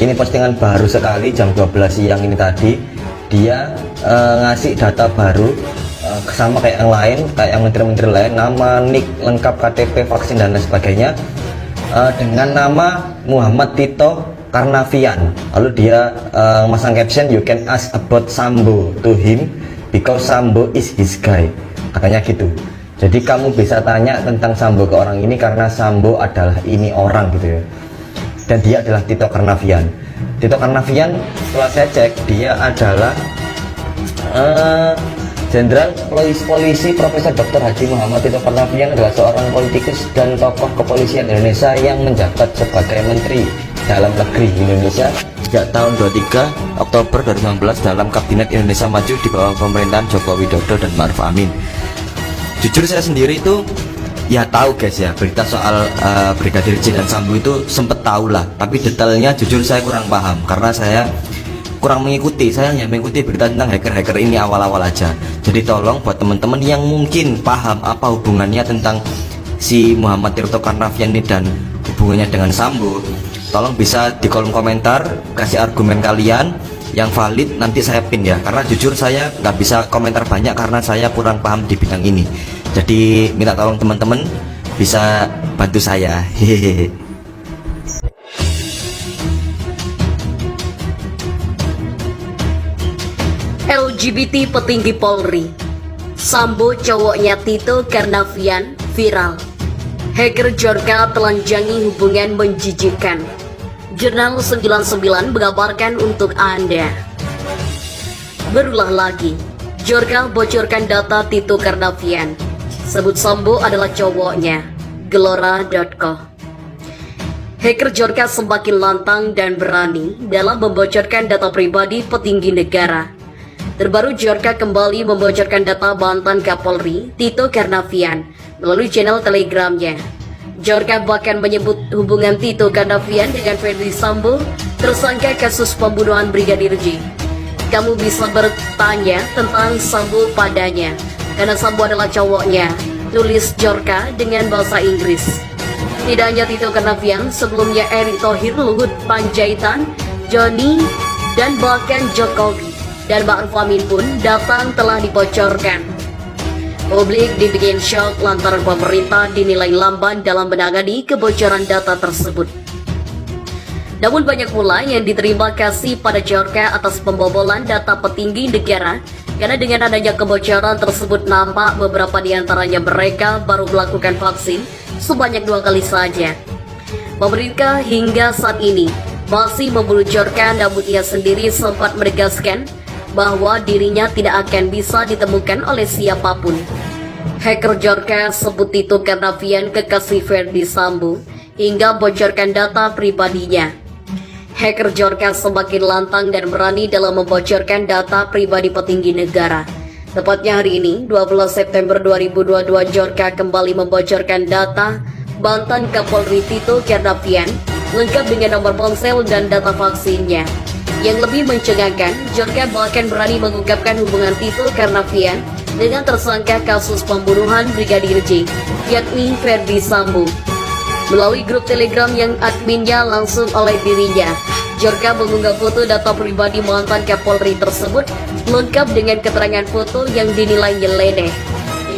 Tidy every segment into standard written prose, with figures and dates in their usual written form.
Ini postingan baru sekali jam 12 siang ini tadi. Dia ngasih data baru sama kayak yang lain, kayak yang menteri-menteri lain, nama, nik lengkap, KTP, vaksin dan lain sebagainya, dengan nama Muhammad Tito Karnavian. Lalu dia masang caption, "You can ask about Sambo to him because Sambo is his guy," katanya gitu. Jadi kamu bisa tanya tentang Sambo ke orang ini karena Sambo adalah ini orang gitu ya. Dan dia adalah Tito Karnavian. Tito Karnavian, setelah saya cek, dia adalah Jenderal Polisi Profesor Dr. Haji Muhammad Tito Karnavian adalah seorang politikus dan tokoh kepolisian Indonesia yang menjabat sebagai Menteri Dalam Negeri Indonesia sejak tahun 23 Oktober 2019 dalam Kabinet Indonesia Maju di bawah pemerintahan Joko Widodo dan Ma'ruf Amin. Jujur saya sendiri itu ya tahu guys ya, berita soal Brigadir J dan Sambo itu sempet tahu lah, tapi detailnya jujur saya kurang paham karena saya kurang mengikuti. Saya hanya mengikuti berita tentang hacker-hacker ini awal-awal aja. Jadi tolong buat teman-teman yang mungkin paham apa hubungannya tentang si Muhammad Tito Karnavian ini dan hubungannya dengan Sambo, tolong bisa di kolom komentar kasih argumen kalian yang valid, nanti saya pin ya, karena jujur saya nggak bisa komentar banyak karena saya kurang paham di bidang ini. Jadi minta tolong teman-teman bisa bantu saya. Hehehe. LGBT petinggi Polri, Sambo cowoknya Tito Karnavian viral. Hacker Jorka telanjangi hubungan menjijikkan. Jurnal 99 mengabarkan untuk Anda. Berulah lagi, Jorka bocorkan data Tito Karnavian. Sebut Sambo adalah cowoknya. Gelora.co. Hacker Jorka semakin lantang dan berani dalam membocorkan data pribadi petinggi negara. Terbaru, Jorka kembali membocorkan data mantan Kapolri Tito Karnavian melalui channel Telegramnya. Jorka bahkan menyebut hubungan Tito Karnavian dengan Ferdi Sambo, tersangka kasus pembunuhan Brigadir J. Kamu bisa bertanya tentang Sambo padanya, karena Sambo adalah cowoknya, tulis Jorka dengan bahasa Inggris. Tidak hanya Tito Karnavian, sebelumnya Erick Thohir, Luhut Panjaitan, Joni, dan bahkan Jokowi dan Ma'ruf Amin pun datang telah dibocorkan. Publik dibikin shock lantaran pemerintah dinilai lamban dalam menangani kebocoran data tersebut. Namun banyak pula yang diterima kasih pada Jorka atas pembobolan data petinggi negara, karena dengan adanya kebocoran tersebut nampak beberapa di antaranya mereka baru melakukan vaksin sebanyak 2 kali saja. Pemerintah hingga saat ini masih memburu Jorka, namun ia sendiri sempat menegaskan bahwa dirinya tidak akan bisa ditemukan oleh siapapun. Hacker Jorka sebut Tito Karnavian kekasih Ferdi Sambo hingga bocorkan data pribadinya. Hacker Jorka semakin lantang dan berani dalam membocorkan data pribadi petinggi negara. Tepatnya hari ini, 12 September 2022, Jorka kembali membocorkan data mantan Kapolri Tito Karnavian lengkap dengan nomor ponsel dan data vaksinnya. Yang lebih mencengangkan, Jorka bahkan berani mengungkapkan hubungan Tito Karnavian dengan tersangka kasus pembunuhan Brigadir J, yakni Ferdi Sambo. Melalui grup Telegram yang adminnya langsung oleh dirinya, Jorka mengunggah foto data pribadi mantan Kapolri tersebut lengkap dengan keterangan foto yang dinilai nyeleneh.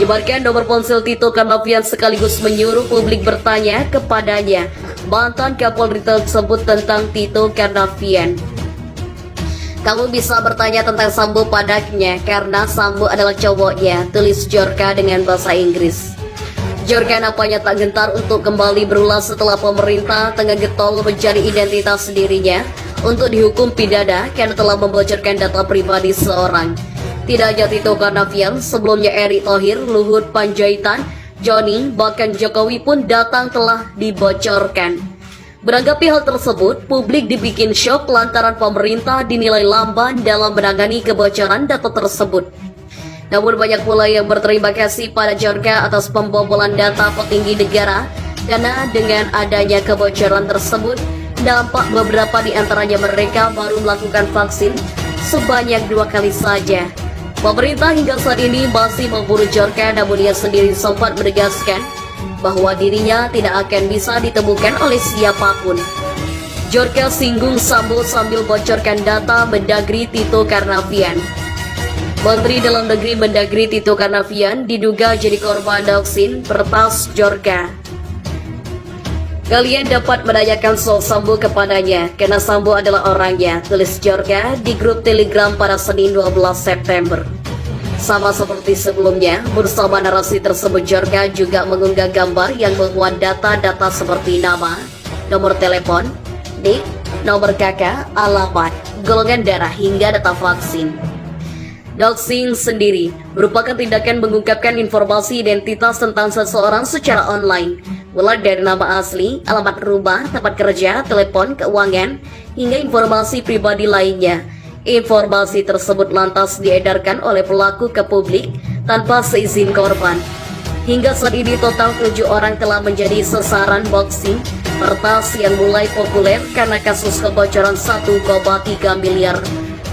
Menyebarkan nomor ponsel Tito Karnavian sekaligus menyuruh publik bertanya kepadanya mantan Kapolri tersebut tentang Tito Karnavian. Kamu bisa bertanya tentang Sambo padanya karena Sambo adalah cowoknya, tulis Jorka dengan bahasa Inggris. Jorka nampaknya tak gentar untuk kembali berulang setelah pemerintah tengah getol mencari identitas dirinya untuk dihukum pidana karena telah membocorkan data pribadi seorang. Tidak hanya Tito Karnavian, sebelumnya Erick Thohir, Luhut Panjaitan, Joni, bahkan Jokowi pun datang telah dibocorkan. Menanggapi hal tersebut, publik dibikin shock lantaran pemerintah dinilai lamban dalam menangani kebocoran data tersebut. Namun banyak pula yang berterima kasih pada Jorka atas pembobolan data petinggi negara, karena dengan adanya kebocoran tersebut, nampak beberapa di antaranya mereka baru melakukan vaksin sebanyak 2 kali saja. Pemerintah hingga saat ini masih memburu Jorka, namun dia sendiri sempat menegaskan bahwa dirinya tidak akan bisa ditemukan oleh siapapun. Jorka singgung Sambo sambil bocorkan data Mendagri Tito Karnavian. Menteri Dalam Negeri Mendagri Tito Karnavian diduga jadi korban doxing pertas Jorka. Kalian dapat menanyakan soal Sambo kepadanya, karena Sambo adalah orangnya, tulis Jorka di grup Telegram pada Senin 12 September. Sama seperti sebelumnya, bersama narasi tersebut Jorka juga mengunggah gambar yang memuat data-data seperti nama, nomor telepon, nik, nomor kakak, alamat, golongan darah hingga data vaksin. Doxing sendiri merupakan tindakan mengungkapkan informasi identitas tentang seseorang secara online, mulai dari nama asli, alamat rumah, tempat kerja, telepon, keuangan, hingga informasi pribadi lainnya. Informasi tersebut lantas diedarkan oleh pelaku ke publik tanpa seizin korban. Hingga saat ini total 7 orang telah menjadi sasaran doxing pertas yang mulai populer karena kasus kebocoran 1,3 miliar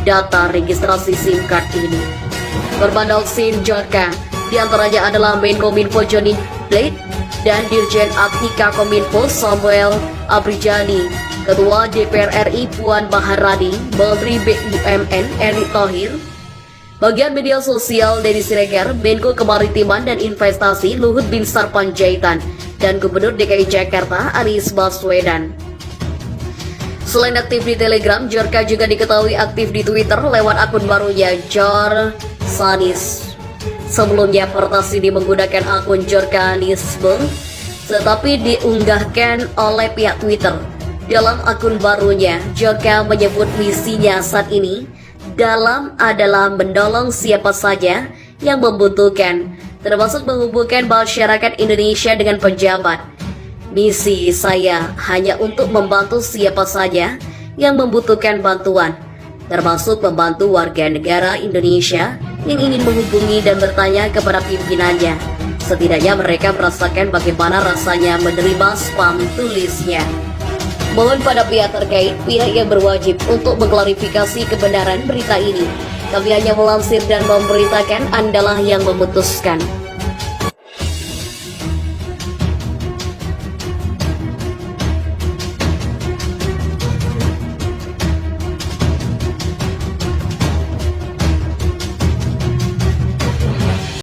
data registrasi SIM card ini. Korban doxing Jorka diantaranya adalah Menkominfo Johnny Plate dan Dirjen Aptika Kominfo Samuel Abrijani, Ketua DPR RI Puan Maharani, Menteri BUMN Erick Thohir, bagian media sosial Denny Siregar, Menko Kemaritiman dan Investasi Luhut Binsar Panjaitan, dan Gubernur DKI Jakarta Anies Baswedan. Selain aktif di Telegram, Jorka juga diketahui aktif di Twitter lewat akun barunya Jor Sanis. Sebelumnya pertas ini menggunakan akun Jorkanisme, tetapi diunggahkan oleh pihak Twitter. Dalam akun barunya, Jorka menyebut misinya saat ini adalah menolong siapa saja yang membutuhkan, termasuk menghubungkan masyarakat Indonesia dengan pejabat. Misi saya hanya untuk membantu siapa saja yang membutuhkan bantuan, termasuk membantu warga negara Indonesia yang ingin menghubungi dan bertanya kepada pimpinannya. Setidaknya mereka merasakan bagaimana rasanya menerima spam, tulisnya. Mohon pada pihak terkait, pihak yang berwajib untuk mengklarifikasi kebenaran berita ini. Kami hanya melansir dan memberitakan, Andalah yang memutuskan.